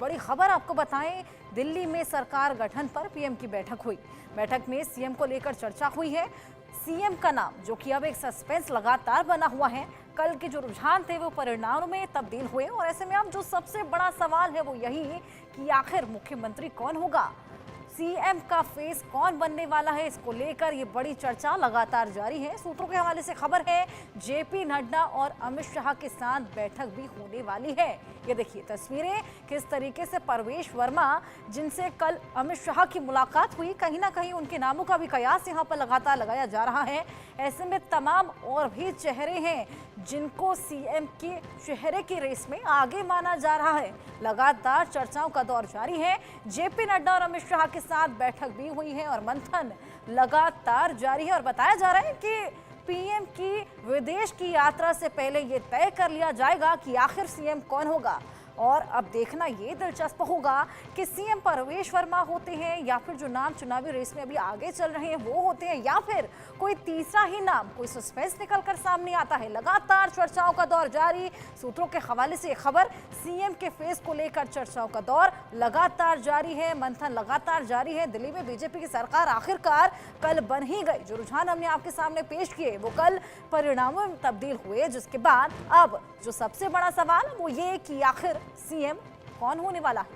बड़ी खबर आपको बताएं, दिल्ली में सरकार गठन पर पीएम की बैठक हुई। बैठक में सीएम को लेकर चर्चा हुई है। सीएम का नाम, जो कि अब एक सस्पेंस लगातार बना हुआ है, कल के जो रुझान थे वो परिणामों में तब्दील हुए और ऐसे में अब जो सबसे बड़ा सवाल है वो यही कि आखिर मुख्यमंत्री कौन होगा, सीएम का फेस कौन बनने वाला है। इसको लेकर ये बड़ी चर्चा लगातार जारी है। सूत्रों के हवाले से खबर है जेपी नड्डा और अमित शाह के साथ बैठक भी होने वाली है। ये देखिए तस्वीरें, किस तरीके से परवेश वर्मा, जिनसे कल अमित शाह की मुलाकात हुई, कहीं ना कहीं उनके नामों का भी कयास यहाँ पर लगातार लगाया जा रहा है। ऐसे में तमाम और भी चेहरे हैं जिनको सीएम के चेहरे की रेस में आगे माना जा रहा है। लगातार चर्चाओं का दौर जारी है। जेपी नड्डा और अमित शाह के साथ बैठक भी हुई है और मंथन लगातार जारी है और बताया जा रहा है कि पीएम की विदेश की यात्रा से पहले ये तय कर लिया जाएगा कि आखिर सीएम कौन होगा। और अब देखना ये दिलचस्प होगा कि सीएम परवेश वर्मा होते हैं या फिर जो नाम चुनावी रेस में अभी आगे चल रहे हैं वो होते हैं या फिर कोई तीसरा ही नाम, कोई सस्पेंस निकलकर सामने आता है। लगातार चर्चाओं का दौर जारी। सूत्रों के हवाले से खबर, सीएम के फेस को लेकर चर्चाओं का दौर लगातार जारी है, मंथन लगातार जारी है। दिल्ली में बीजेपी की सरकार आखिरकार कल बन ही गई। जो रुझान हमने आपके सामने पेश किए वो कल परिणामों में तब्दील हुए, जिसके बाद अब जो सबसे बड़ा सवाल वो ये कि आखिर सीएम कौन होने वाला है।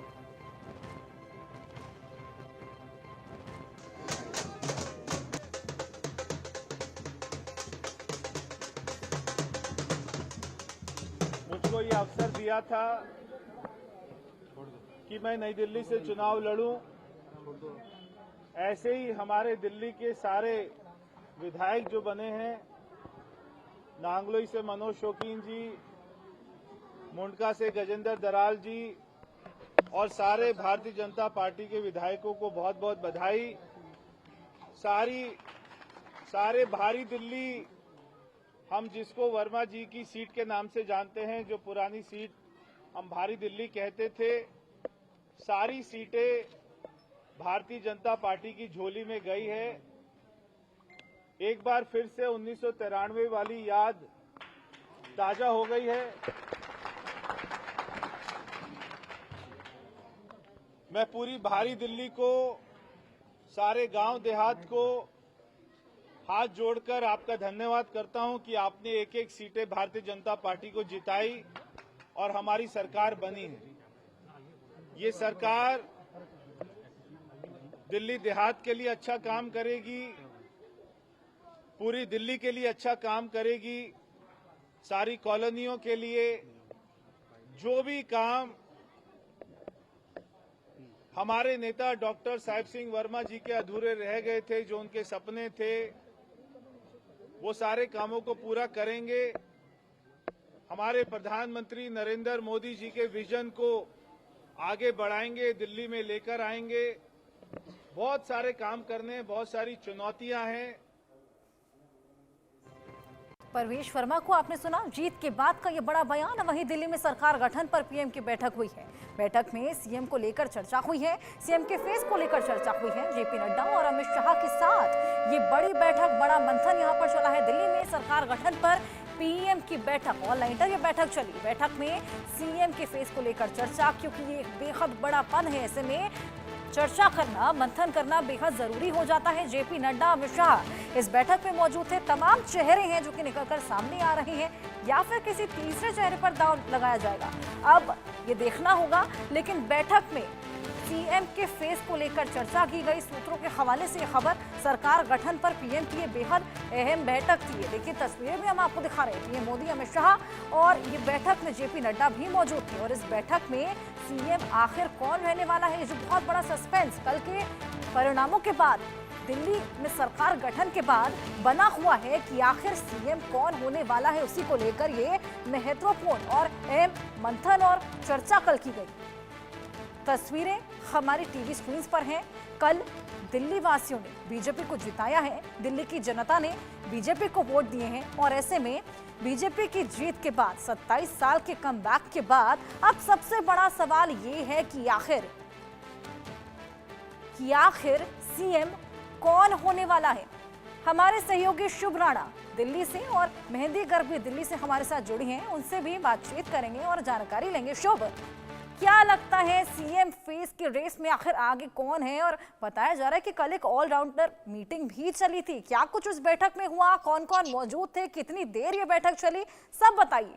मुझको ये अवसर दिया था कि मैं नई दिल्ली से चुनाव लड़ूं। ऐसे ही हमारे दिल्ली के सारे विधायक जो बने हैं, नांगलोई से मनोज शौकीन जी, मुंडका से गजेंद्र दराल जी और सारे भारतीय जनता पार्टी के विधायकों को बहुत बहुत बधाई। सारे भारी दिल्ली, हम जिसको वर्मा जी की सीट के नाम से जानते हैं, जो पुरानी सीट हम भारी दिल्ली कहते थे, सारी सीटें भारतीय जनता पार्टी की झोली में गई है। एक बार फिर से 1993 वाली याद ताजा हो गई है। मैं पूरी भारी दिल्ली को, सारे गांव देहात को हाथ जोड़कर आपका धन्यवाद करता हूं कि आपने एक एक सीटें भारतीय जनता पार्टी को जिताई और हमारी सरकार बनी है। ये सरकार दिल्ली देहात के लिए अच्छा काम करेगी, पूरी दिल्ली के लिए अच्छा काम करेगी, सारी कॉलोनियों के लिए। जो भी काम हमारे नेता डॉक्टर साहिब सिंह वर्मा जी के अधूरे रह गए थे, जो उनके सपने थे, वो सारे कामों को पूरा करेंगे। हमारे प्रधानमंत्री नरेंद्र मोदी जी के विजन को आगे बढ़ाएंगे, दिल्ली में लेकर आएंगे। बहुत सारे काम करने हैं, बहुत सारी चुनौतियां हैं। परवेश वर्मा को आपने सुना, जीत के बाद का ये बड़ा बयान। वहीं दिल्ली में सरकार गठन पर पीएम की बैठक हुई है। बैठक में सीएम को लेकर चर्चा हुई है, सीएम के फेस को लेकर चर्चा हुई है। जेपी नड्डा और अमित शाह के साथ ये बड़ी बैठक, बड़ा मंथन यहाँ पर चला है। दिल्ली में सरकार गठन पर पीएम की बैठक, ऑल नाइटर ये बैठक चली। बैठक में सीएम के फेस को लेकर चर्चा, क्योंकि ये एक बेहद बड़ा पद है। ऐसे में चर्चा करना, मंथन करना बेहद जरूरी हो जाता है। जेपी नड्डा, अमित शाह इस बैठक में मौजूद थे। तमाम चेहरे हैं जो कि निकलकर सामने आ रहे हैं या फिर किसी तीसरे चेहरे पर दांव लगाया जाएगा, अब ये देखना होगा। लेकिन बैठक में सीएम के फेस को लेकर चर्चा की गई। सूत्रों के हवाले से खबर, सरकार गठन पर पीएम की ये बेहद अहम बैठक थी। देखिए तस्वीरें भी हम आपको दिखा रहे हैं, पीएम मोदी, अमित शाह और ये बैठक में जेपी नड्डा भी मौजूद थे। और इस बैठक में सीएम आखिर कौन रहने वाला है, ये जो बहुत बड़ा सस्पेंस कल के परिणामों के बाद, दिल्ली में सरकार गठन के बाद बना हुआ है कि आखिर सीएम कौन होने वाला है, उसी को लेकर ये महत्वपूर्ण और अहम मंथन और चर्चा कल की गई। तस्वीरें हमारी टीवी स्क्रीन पर हैं। कल दिल्ली वासियों ने बीजेपी को जिताया है, दिल्ली की जनता ने बीजेपी को वोट दिए हैं और ऐसे में बीजेपी की जीत के बाद, 27 साल के कमबैक के बाद, अब सबसे बड़ा सवाल ये है कि आखिर सीएम कौन होने वाला है। हमारे सहयोगी शुभ राणा दिल्ली से और मेहंदी गर्ग भी दिल्ली से हमारे साथ जुड़ी हैं, उनसे भी बातचीत करेंगे और जानकारी लेंगे। शुभ, क्या लगता है सीएम फेस की रेस में आखिर आगे कौन है? और बताया जा रहा है कि कल एक ऑलराउंडर मीटिंग भी चली थी, क्या कुछ उस बैठक में हुआ, कौन कौन मौजूद थे, कितनी देर ये बैठक चली, सब बताइए।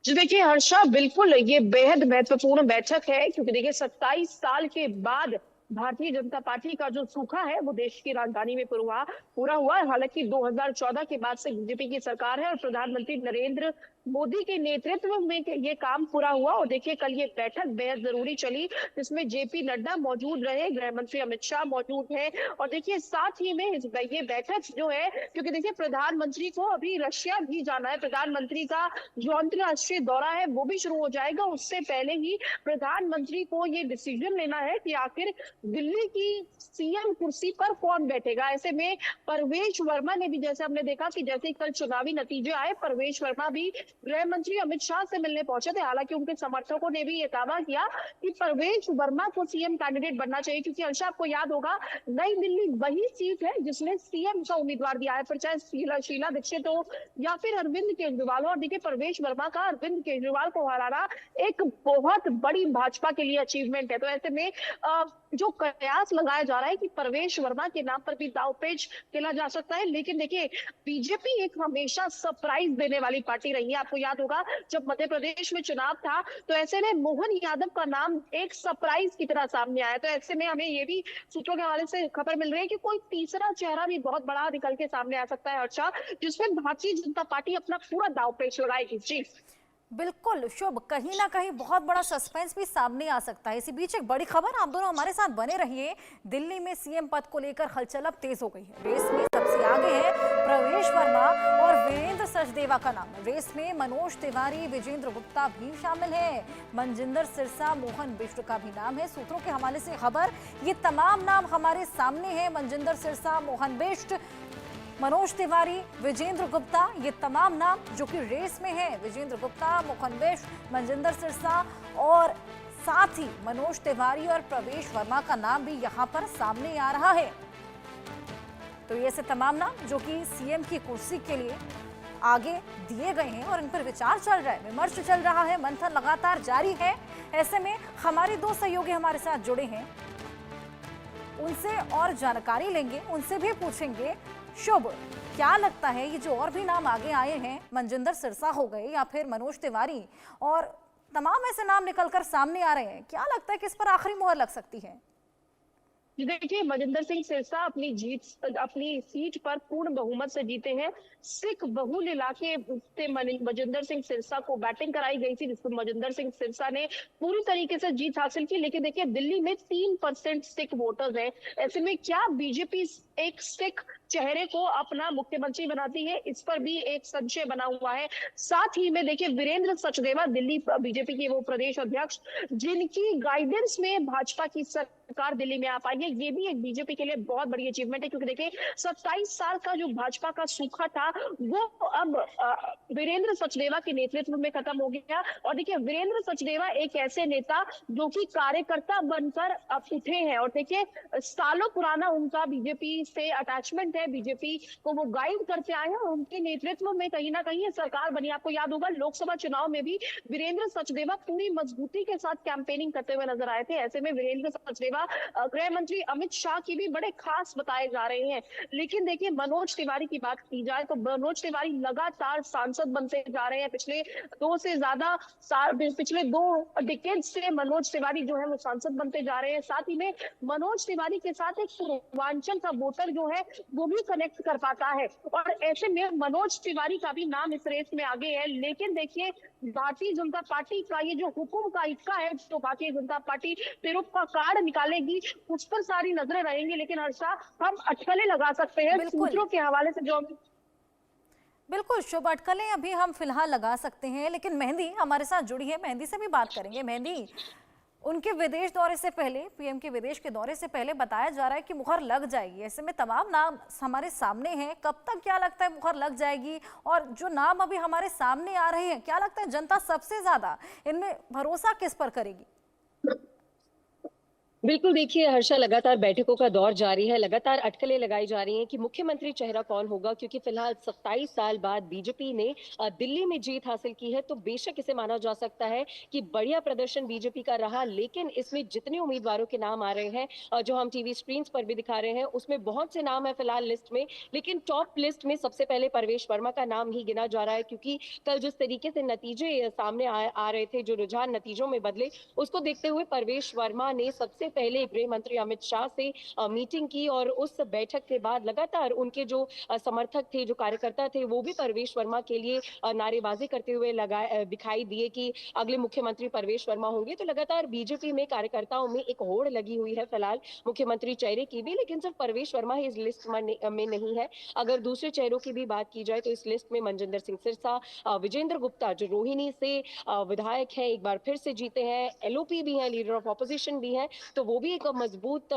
जी देखिए हर्षा, बिल्कुल ये बेहद महत्वपूर्ण बैठक है क्योंकि देखिए 27 साल के बाद भारतीय जनता पार्टी का जो सूखा है वो देश की राजधानी में पूरा हुआ है। हालांकि 2014 के बाद से बीजेपी की सरकार है और प्रधानमंत्री नरेंद्र मोदी के नेतृत्व में ये काम पूरा हुआ। और देखिए कल ये बैठक बेहद जरूरी चली जिसमें जेपी नड्डा मौजूद रहे, गृह मंत्री अमित शाह मौजूद है। और देखिए साथ ही में ये बैठक जो है, क्योंकि देखिए प्रधानमंत्री को अभी रशिया भी जाना है, प्रधानमंत्री का जो अंतर्राष्ट्रीय दौरा है वो भी शुरू हो जाएगा। उससे पहले ही प्रधानमंत्री को ये डिसीजन लेना है कि आखिर दिल्ली की सीएम कुर्सी पर कौन बैठेगा। ऐसे में परवेश वर्मा ने भी, जैसे हमने देखा कि जैसे कल चुनावी नतीजे आए, परवेश वर्मा भी गृह मंत्री अमित शाह से मिलने पहुंचे थे। हालांकि उनके समर्थकों ने भी ये दावा किया कि परवेश वर्मा को सीएम कैंडिडेट बनना चाहिए, क्योंकि हर्षा आपको याद होगा नई दिल्ली वही सीट है जिसने सीएम का उम्मीदवार दिया है, फिर चाहे शीला दीक्षित हो या फिर अरविंद केजरीवाल हो। और देखिए परवेश वर्मा का अरविंद केजरीवाल को हराना एक बहुत बड़ी भाजपा के लिए अचीवमेंट है। तो ऐसे में जो कयास लगाया जा रहा है कि परवेश वर्मा के नाम पर भी दावपेच खेला जा सकता है। लेकिन देखिए बीजेपी एक हमेशा सरप्राइज देने वाली पार्टी रही है। आपको याद होगा जब मध्य प्रदेश में चुनाव था तो ऐसे में मोहन यादव का नाम एक सरप्राइज की तरह सामने आया। तो ऐसे में हमें ये भी सूत्रों के हवाले से खबर मिल रही है कि कोई तीसरा चेहरा भी बहुत बड़ा निकल के सामने आ सकता है हर्षा, जिसमें भारतीय जनता पार्टी अपना पूरा दावपेच लगाएगी। जी बिल्कुल शुभ, कहीं ना कहीं बहुत बड़ा सस्पेंस भी सामने आ सकता है। इसी बीच एक बड़ी खबर, आप दोनों हमारे साथ बने रहिए। दिल्ली में सीएम पद को लेकर हलचल अब तेज हो गई है। रेस में सबसे आगे है प्रवेश वर्मा और वीरेंद्र सचदेवा का नाम। रेस में मनोज तिवारी, विजेंद्र गुप्ता भी शामिल है। मनजिंदर सिरसा, मोहन बिष्ट का भी नाम है। सूत्रों के हवाले से खबर, ये तमाम नाम हमारे सामने हैं। मनजिंदर सिरसा, मोहन बिष्ट, मनोज तिवारी, विजेंद्र गुप्ता, ये तमाम नाम जो कि रेस में है। विजेंद्र गुप्ता, मोहन बिष्ट, मनजिंदर सिरसा और साथ ही मनोज तिवारी और प्रवेश वर्मा का नाम भी यहां पर सामने आ रहा है। तो ये से तमाम नाम जो कि सीएम की कुर्सी के लिए आगे दिए गए हैं और इन पर विचार चल रहा है, विमर्श चल रहा है, मंथन लगातार जारी है। ऐसे में हमारे दो सहयोगी हमारे साथ जुड़े हैं, उनसे और जानकारी लेंगे, उनसे भी पूछेंगे। शुभ, क्या लगता है ये जो और भी नाम आगे आए हैं, मनजिंदर सिरसा हो गए या फिर मनोज तिवारी, और तमाम ऐसे नाम निकलकर सामने आ रहे हैं, क्या लगता है किस पर आखिरी मोहर लग सकती है? देखिए मनजिंदर सिंह सिरसा अपनी सीट पर पूर्ण बहुमत से जीते हैं। सिख बहुल इलाके से मनजिंदर सिंह सिरसा को बैटिंग कराई गई थी, जिसमें मनजिंदर सिंह सिरसा ने पूरी तरीके से जीत हासिल की। लेकिन देखिए दिल्ली में 3% सिख वोटर्स हैं। ऐसे में क्या बीजेपी एक सिख चेहरे को अपना मुख्यमंत्री बनाती है, इस पर भी एक संशय बना हुआ है। साथ ही में देखिए वीरेंद्र सचदेवा दिल्ली बीजेपी के वो प्रदेश अध्यक्ष जिनकी गाइडेंस में भाजपा की सरकार दिल्ली में आ पाई है, ये भी एक बीजेपी के लिए बहुत बड़ी अचीवमेंट है। क्योंकि देखिए 27 साल का जो भाजपा का सूखा था वो अब वीरेंद्र सचदेवा के नेतृत्व में खत्म हो गया। और देखिए वीरेंद्र सचदेवा एक ऐसे नेता जो कि कार्यकर्ता बनकर अब उठे हैं, और देखिए सालों पुराना उनका बीजेपी से अटैचमेंट है, बीजेपी को वो गाइड करते आए हैं और उनके नेतृत्व में कहीं ना कहीं सरकार बनी। आपको याद होगा लोकसभा चुनाव में भी वीरेंद्र सचदेवा पूरी मजबूती के साथ कैंपेनिंग करते हुए नजर आए थे। ऐसे में वीरेंद्र सचदेवा गृह मंत्री अमित शाह की भी बड़े खास बताए जा रहे हैं। लेकिन देखिए मनोज तिवारी की बात की जाए तो मनोज तिवारी लगातार सांसद बनते जा रहे हैं। पिछले दो डिकेड से मनोज तिवारी जो है वो सांसद बनते जा रहे हैं। साथ ही में मनोज तिवारी के साथ एक पूर्वांचल का वोटर जो है वो भी कनेक्ट कर पाता है, और ऐसे में मनोज तिवारी का भी नाम इस रेस में आगे है। लेकिन देखिए भारतीय जनता पार्टी का ये जो हुकुम का इक्का है, जो भारतीय जनता पार्टी तिरुप का कार्ड निकालेगी उस पर सारी नजरें रहेंगी। लेकिन हर्षा हम अटकलें लगा सकते हैं सूत्रों के हवाले से जो बिल्कुल शुभ, अटकलें अभी हम फिलहाल लगा सकते हैं। लेकिन मेहंदी हमारे साथ जुड़ी है, मेहंदी से भी बात करेंगे। मेहंदी, उनके विदेश दौरे से पहले, पीएम के विदेश के दौरे से पहले बताया जा रहा है कि मुहर लग जाएगी। ऐसे में तमाम नाम हमारे सामने हैं, कब तक क्या लगता है मुहर लग जाएगी? और जो नाम अभी हमारे सामने आ रहे हैं, क्या लगता है जनता सबसे ज्यादा इनमें भरोसा किस पर करेगी? बिल्कुल देखिए हर्षा, लगातार बैठकों का दौर जारी है, लगातार अटकलें लगाई जा रही हैं कि मुख्यमंत्री चेहरा कौन होगा, क्योंकि फिलहाल 27 साल बाद बीजेपी ने दिल्ली में जीत हासिल की है। तो बेशक इसे माना जा सकता है कि बढ़िया प्रदर्शन बीजेपी का रहा, लेकिन इसमें जितने उम्मीदवारों के नाम आ रहे हैं जो हम टीवी स्क्रीन पर भी दिखा रहे हैं, उसमें बहुत से नाम है फिलहाल लिस्ट में। लेकिन टॉप लिस्ट में सबसे पहले परवेश वर्मा का नाम ही गिना जा रहा है, क्योंकि कल जिस तरीके से नतीजे सामने आ रहे थे, जो रुझान नतीजों में बदले, उसको देखते हुए परवेश वर्मा ने सबसे पहले गृह मंत्री अमित शाह से मीटिंग की, और उस बैठक के बाद लगातार उनके जो समर्थक थे, जो कार्यकर्ता थे, वो भी परवेश वर्मा के लिए नारेबाजी करते हुए दिखाई दिए कि अगले मुख्यमंत्री परवेश वर्मा होंगे। तो लगातार बीजेपी में कार्यकर्ताओं में एक होड़ लगी हुई है फिलहाल मुख्यमंत्री चेहरे की भी, लेकिन सिर्फ परवेश वर्मा ही इस लिस्ट में नहीं है। अगर दूसरे चेहरों की भी बात की जाए तो इस लिस्ट में मनजिंदर सिंह सिरसा, विजेंद्र गुप्ता जो रोहिणी से विधायक है, एक बार फिर से जीते हैं, एलओपी भी है, लीडर ऑफ ऑपोजिशन भी है, तो वो भी एक मजबूत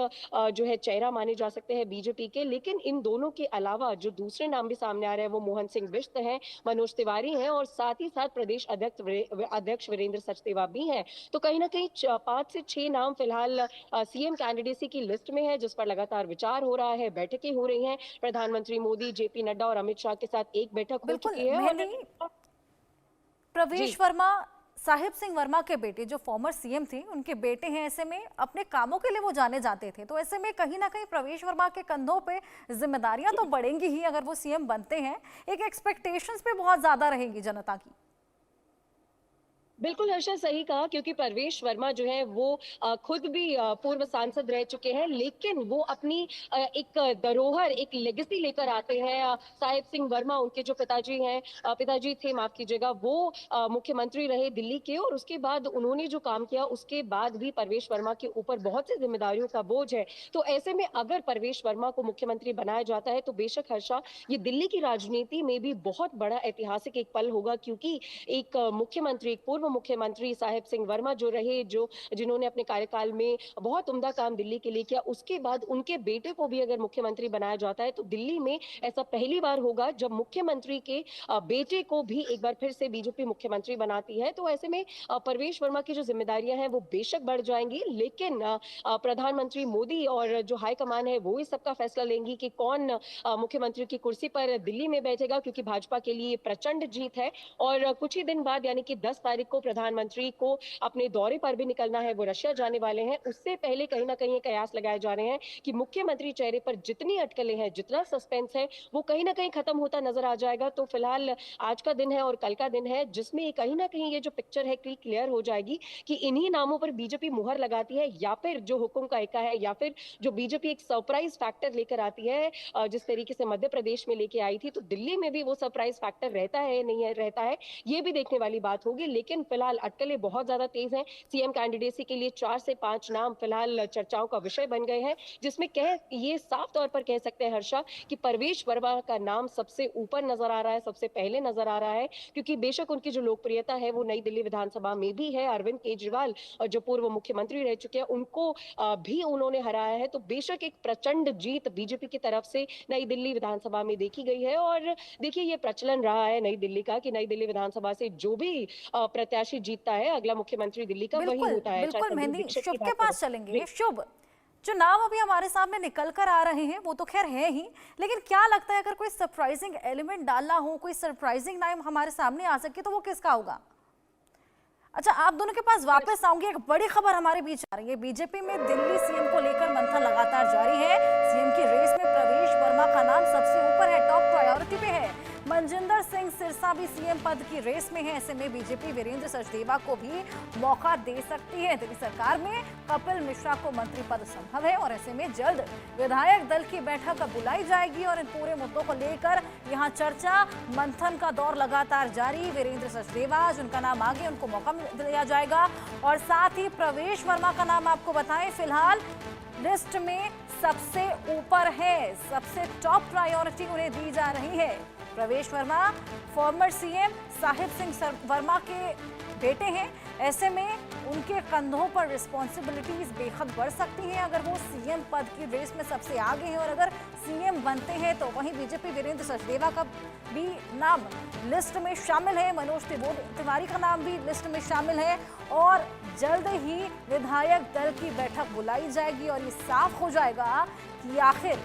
जो है चेहरा माने जा सकते हैं बीजेपी के। लेकिन इन दोनों के अलावा जो दूसरे नाम भी सामने आ रहे हैं वो मोहन सिंह बिष्ट हैं, मनोज तिवारी हैं, और साथ ही साथ प्रदेश अध्यक्ष वीरेंद्र सचदेवा भी हैं। तो कहीं ना कहीं 5 से 6 नाम फिलहाल सीएम कैंडिडेसी की लिस्ट में है, जिस पर लगातार विचार हो रहा है, बैठकें हो रही हैं। प्रधानमंत्री मोदी, जेपी नड्डा और अमित शाह के साथ एक बैठक हो बिल्कुल चुकी है। मेहंदी, और जी, प्रवेश वर्मा साहिब सिंह वर्मा के बेटे जो फॉर्मर सीएम थे, उनके बेटे हैं, ऐसे में अपने कामों के लिए वो जाने जाते थे, तो ऐसे में कहीं ना कहीं प्रवेश वर्मा के कंधों पे जिम्मेदारियां तो बढ़ेंगी ही अगर वो सीएम बनते हैं। एक एक्सपेक्टेशंस पे बहुत ज्यादा रहेंगी जनता की। बिल्कुल हर्षा, सही कहा, क्योंकि परवेश वर्मा जो है वो खुद भी पूर्व सांसद रह चुके हैं, लेकिन वो अपनी एक धरोहर, एक लेगेसी लेकर आते हैं। साहिब सिंह वर्मा उनके जो पिताजी हैं, पिताजी थे, माफ कीजिएगा, वो मुख्यमंत्री रहे दिल्ली के, और उसके बाद उन्होंने जो काम किया उसके बाद भी परवेश वर्मा के ऊपर बहुत सी जिम्मेदारियों का बोझ है। तो ऐसे में अगर परवेश वर्मा को मुख्यमंत्री बनाया जाता है तो बेशक हर्षा, ये दिल्ली की राजनीति में भी बहुत बड़ा ऐतिहासिक एक पल होगा, क्योंकि एक मुख्यमंत्री, एक पूर्व मुख्यमंत्री साहिब सिंह वर्मा जो रहे, जो जिन्होंने अपने कार्यकाल में बहुत उम्दा काम दिल्ली के लिए किया, उसके बाद उनके बेटे को भी अगर मुख्यमंत्री बनाया जाता है तो दिल्ली में ऐसा पहली बार होगा जब मुख्यमंत्री के बेटे को भी एक बार फिर से बीजेपी मुख्यमंत्री बनाती है। तो ऐसे में परवेश वर्मा की जो जिम्मेदारियां हैं वो बेशक बढ़ जाएंगी, लेकिन प्रधानमंत्री मोदी और जो हाईकमान है वो इस सबका फैसला लेंगी कि कौन मुख्यमंत्री की कुर्सी पर दिल्ली में बैठेगा, क्योंकि भाजपा के लिए प्रचंड जीत है। और कुछ ही दिन बाद यानी कि 10 तारीख को प्रधानमंत्री को अपने दौरे पर भी निकलना है, वो रशिया जाने वाले हैं। उससे पहले कहीं ना कहीं कयास लगाए जा रहे हैं कि मुख्यमंत्री चेहरे पर जितनी अटकलें हैं, जितना सस्पेंस है, वो कहीं ना कहीं खत्म होता नजर आ जाएगा। तो फिलहाल आज का दिन है और कल का दिन है, जिसमें कहीं ना कहीं ये जो पिक्चर है क्लियर हो जाएगी कि इन्हीं नामों पर बीजेपी मुहर लगाती है, या फिर जो हुकुम का एका है, या फिर जो बीजेपी एक सरप्राइज फैक्टर लेकर आती है, जिस तरीके से मध्य प्रदेश में लेके आई थी, तो दिल्ली में भी वो सरप्राइज फैक्टर रहता है नहीं है, रहता है, ये भी देखने वाली बात होगी। लेकिन फिलहाल अटकलें बहुत ज्यादा तेज हैं। सीएम कैंडिडेसी के लिए 4 से 5 नाम फिलहाल चर्चाओं का विषय बन गए हैं, जिसमें ये साफ तौर पर कह सकते हैं हर्षा कि परवेश वर्मा का नाम सबसे ऊपर नजर आ रहा है, सबसे पहले नजर आ रहा है, क्योंकि बेशक उनकी जो लोकप्रियता है वो नई दिल्ली विधानसभा में भी है। अरविंद केजरीवाल जो पूर्व मुख्यमंत्री रह चुके हैं, उनको भी उन्होंने हराया है। तो बेशक एक प्रचंड जीत बीजेपी की तरफ से नई दिल्ली विधानसभा में देखी गई है। और देखिए, ये प्रचलन रहा है नई दिल्ली का कि नई दिल्ली विधानसभा से जो भी प्रत्याशी जीतता है, अगला मुख्यमंत्री दिल्ली का वही बिल्कुल होता है। चाहे बिल्कुल संदीप मेहंदी, दीक्षित की शुभ के बात पास करें। चलेंगे। शुभ, जो नाम अभी हमारे सामने निकल कर आ रहे हैं वो तो खैर है ही, लेकिन क्या लगता है अगर कोई सरप्राइजिंग एलिमेंट डालना हो, कोई सरप्राइजिंग नाम हमारे सामने आ सके तो वो किसका होगा? अच्छा, आप दोनों के पास वापस आऊंगी। एक बड़ी खबर हमारे बीच आ रही है, बीजेपी में दिल्ली सीएम को लेकर मंथन लगातार जारी है। सीएम की रेस में प्रवेश वर्मा का नाम सबसे ऊपर है, टॉप प्रायोरिटी पे है। मनजिंदर सिंह सिरसा भी सीएम पद की रेस में है। ऐसे में बीजेपी वीरेंद्र सचदेवा को भी मौका दे सकती है। दिल्ली सरकार में कपिल मिश्रा को मंत्री पद संभव है, और ऐसे में जल्द विधायक दल की बैठक बुलाई जाएगी और इन पूरे मुद्दों को लेकर यहाँ चर्चा मंथन का दौर लगातार जारी। वीरेंद्र सचदेवा जिनका नाम आगे, उनको मौका दिया जाएगा, और साथ ही प्रवेश वर्मा का नाम आपको बताएं फिलहाल लिस्ट में सबसे ऊपर है, सबसे टॉप प्रायोरिटी उन्हें दी जा रही है। प्रवेश वर्मा फॉर्मर सीएम साहिब सिंह वर्मा के बेटे हैं, ऐसे में उनके कंधों पर रिस्पॉन्सिबिलिटीज बेहद बढ़ सकती हैं अगर वो सीएम पद की रेस में सबसे आगे हैं। और अगर सीएम बनते हैं तो वहीं बीजेपी वीरेंद्र सचदेवा का भी नाम लिस्ट में शामिल है, मनोज तिवारी का नाम भी लिस्ट में शामिल है और जल्द ही विधायक दल की बैठक बुलाई जाएगी और ये साफ हो जाएगा कि आखिर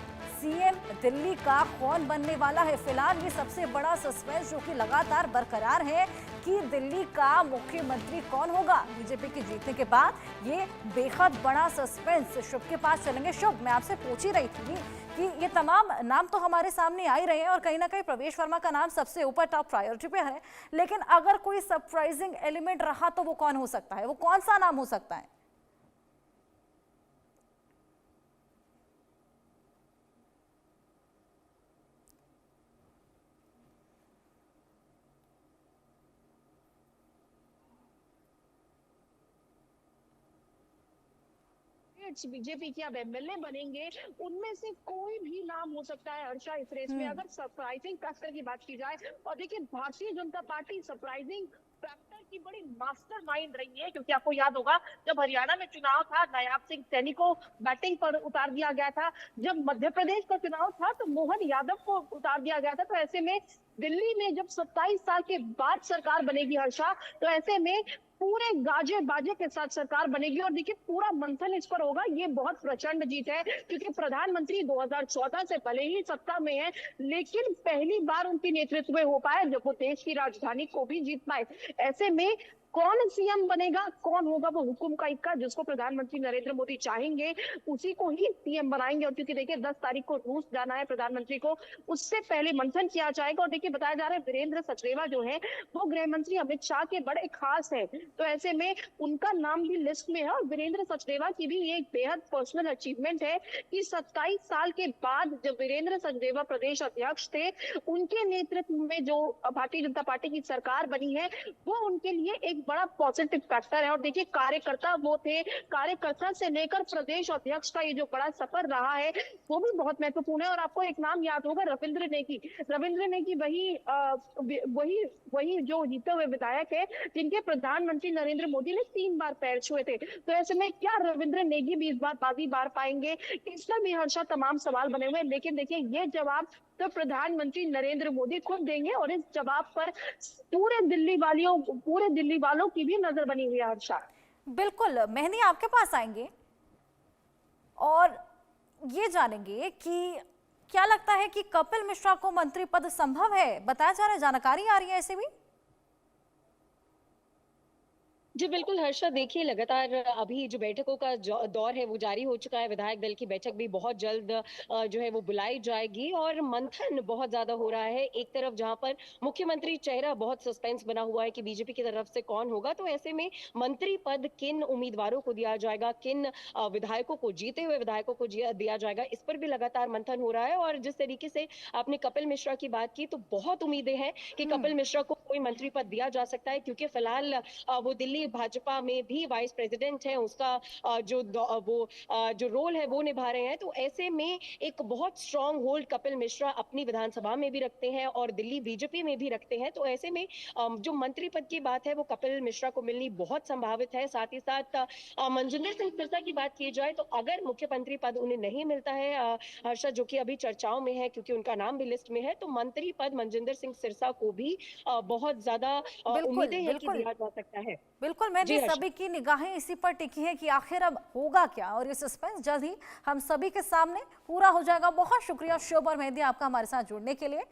सीएम दिल्ली का कौन बनने वाला है। फिलहाल ये सबसे बड़ा सस्पेंस जो कि लगातार बरकरार है कि दिल्ली का मुख्यमंत्री कौन होगा बीजेपी के जीतने के बाद। ये बेहद बड़ा सस्पेंस शुभ के पास चलेंगे। शुभ, मैं आपसे पूछ ही रही थी कि ये तमाम नाम तो हमारे सामने आ ही रहे हैं और कहीं ना कहीं प्रवेश वर्मा का नाम सबसे ऊपर टॉप प्रायोरिटी पे है, लेकिन अगर कोई सरप्राइजिंग एलिमेंट रहा तो वो कौन हो सकता है, वो कौन सा नाम हो सकता है? बीजेपी के अब एमएलए बनेंगे, उनमें से कोई भी नाम हो सकता है हर्षा इस रेस में। अगर सरप्राइजिंग फैक्टर की बात की जाए, और देखिए Bharatiya Janata party surprising factor की बड़ी मास्टरमाइंड रही है, क्योंकि आपको याद होगा जब हरियाणा में चुनाव था नायाब सिंह सैनी को बैटिंग पर उतार दिया गया था, जब मध्य प्रदेश का चुनाव था तो मोहन यादव को उतार दिया गया था। तो ऐसे में दिल्ली में जब 27 साल के बाद सरकार बनेगी हर्षा, तो ऐसे में पूरे गाजे बाजे के साथ सरकार बनेगी। और देखिए पूरा मंथन इस पर होगा। ये बहुत प्रचंड जीत है, क्योंकि प्रधानमंत्री 2014 से भले ही सत्ता में है, लेकिन पहली बार उनके नेतृत्व में हो पाया जब वो देश की राजधानी को भी जीत पाए। ऐसे में कौन सीएम बनेगा, कौन होगा वो हुकुम का इक्का जिसको प्रधानमंत्री नरेंद्र मोदी चाहेंगे उसी को ही सीएम बनाएंगे। और क्योंकि देखिए 10 तारीख को रूस जाना है प्रधानमंत्री को, उससे पहले मंथन किया जाएगा। और देखिए बताया जा रहा है वीरेंद्र सचदेवा जो है वो गृह मंत्री अमित शाह के बड़े खास है, तो ऐसे में उनका नाम भी लिस्ट में है। और वीरेंद्र सचदेवा की भी एक बेहद पर्सनल अचीवमेंट है कि 27 साल के बाद जब वीरेंद्र सचदेवा प्रदेश अध्यक्ष थे, उनके नेतृत्व में जो भारतीय जनता पार्टी की सरकार बनी है वो उनके लिए एक बड़ा पॉजिटिव फैक्टर है। और देखिए कार्यकर्ता वो थे, कार्यकर्ता से लेकर प्रदेश अध्यक्ष का ये जो बड़ा सफर रहा है वो भी बहुत महत्वपूर्ण है। और आपको एक नाम याद होगा, रविंद्र नेगी। रविंद्र नेगी वही जो जीते हुए विधायक है जिनके प्रधानमंत्री नरेंद्र मोदी ने 3 बार पैर छुए थे। तो ऐसे में क्या रविंद्र नेगी भी इस बार बाजी मार पाएंगे, इस पर भी हर्षा तमाम सवाल बने हुए हैं। लेकिन देखिए ये जवाब तो प्रधानमंत्री नरेंद्र मोदी खुद देंगे और इस जवाब पर पूरे दिल्ली वालों की भी नजर बनी हुई है हर्षा। बिल्कुल, मेहंदी आपके पास आएंगे और ये जानेंगे कि क्या लगता है कि कपिल मिश्रा को मंत्री पद संभव है? बताया जा रहा है, जानकारी आ रही है ऐसे भी। जी बिल्कुल हर्षा, देखिए लगातार अभी जो बैठकों का दौर है वो जारी हो चुका है। विधायक दल की बैठक भी बहुत जल्द जो है वो बुलाई जाएगी और मंथन बहुत ज्यादा हो रहा है। एक तरफ जहां पर मुख्यमंत्री चेहरा बहुत सस्पेंस बना हुआ है कि बीजेपी की तरफ से कौन होगा, तो ऐसे में मंत्री पद किन उम्मीदवारों को दिया जाएगा, किन विधायकों को, जीते हुए विधायकों को दिया जाएगा, इस पर भी लगातार मंथन हो रहा है। और जिस तरीके से आपने कपिल मिश्रा की बात की, तो बहुत उम्मीदें हैं कि कपिल मिश्रा को कोई मंत्री पद दिया जा सकता है, क्योंकि फिलहाल वो दिल्ली भाजपा में भी वाइस प्रेसिडेंट है, उसका जो रोल है वो निभा रहे हैं। तो ऐसे में एक बहुत स्ट्रांग होल्ड कपिल मिश्रा अपनी विधानसभा में भी रखते हैं और दिल्ली बीजेपी में भी रखते हैं। तो ऐसे में जो मंत्री पद की बात है वो कपिल मिश्रा को मिलनी बहुत संभावित है। साथ ही साथ मनजिंदर सिंह सिरसा की बात की जाए तो अगर मुख्यमंत्री पद उन्हें नहीं मिलता है हर्षा, जो कि अभी चर्चाओं में है क्योंकि उनका नाम भी लिस्ट में है, तो मंत्री पद मनजिंदर सिंह सिरसा को भी बहुत ज्यादा उम्मीदें हैं कि दिया जा सकता है। बिल्कुल, मैं भी सभी की निगाहें इसी पर टिकी है कि आखिर अब होगा क्या, और ये सस्पेंस जल्द ही हम सभी के सामने पूरा हो जाएगा। बहुत शुक्रिया शुभ और मेहंदी आपका हमारे साथ जुड़ने के लिए।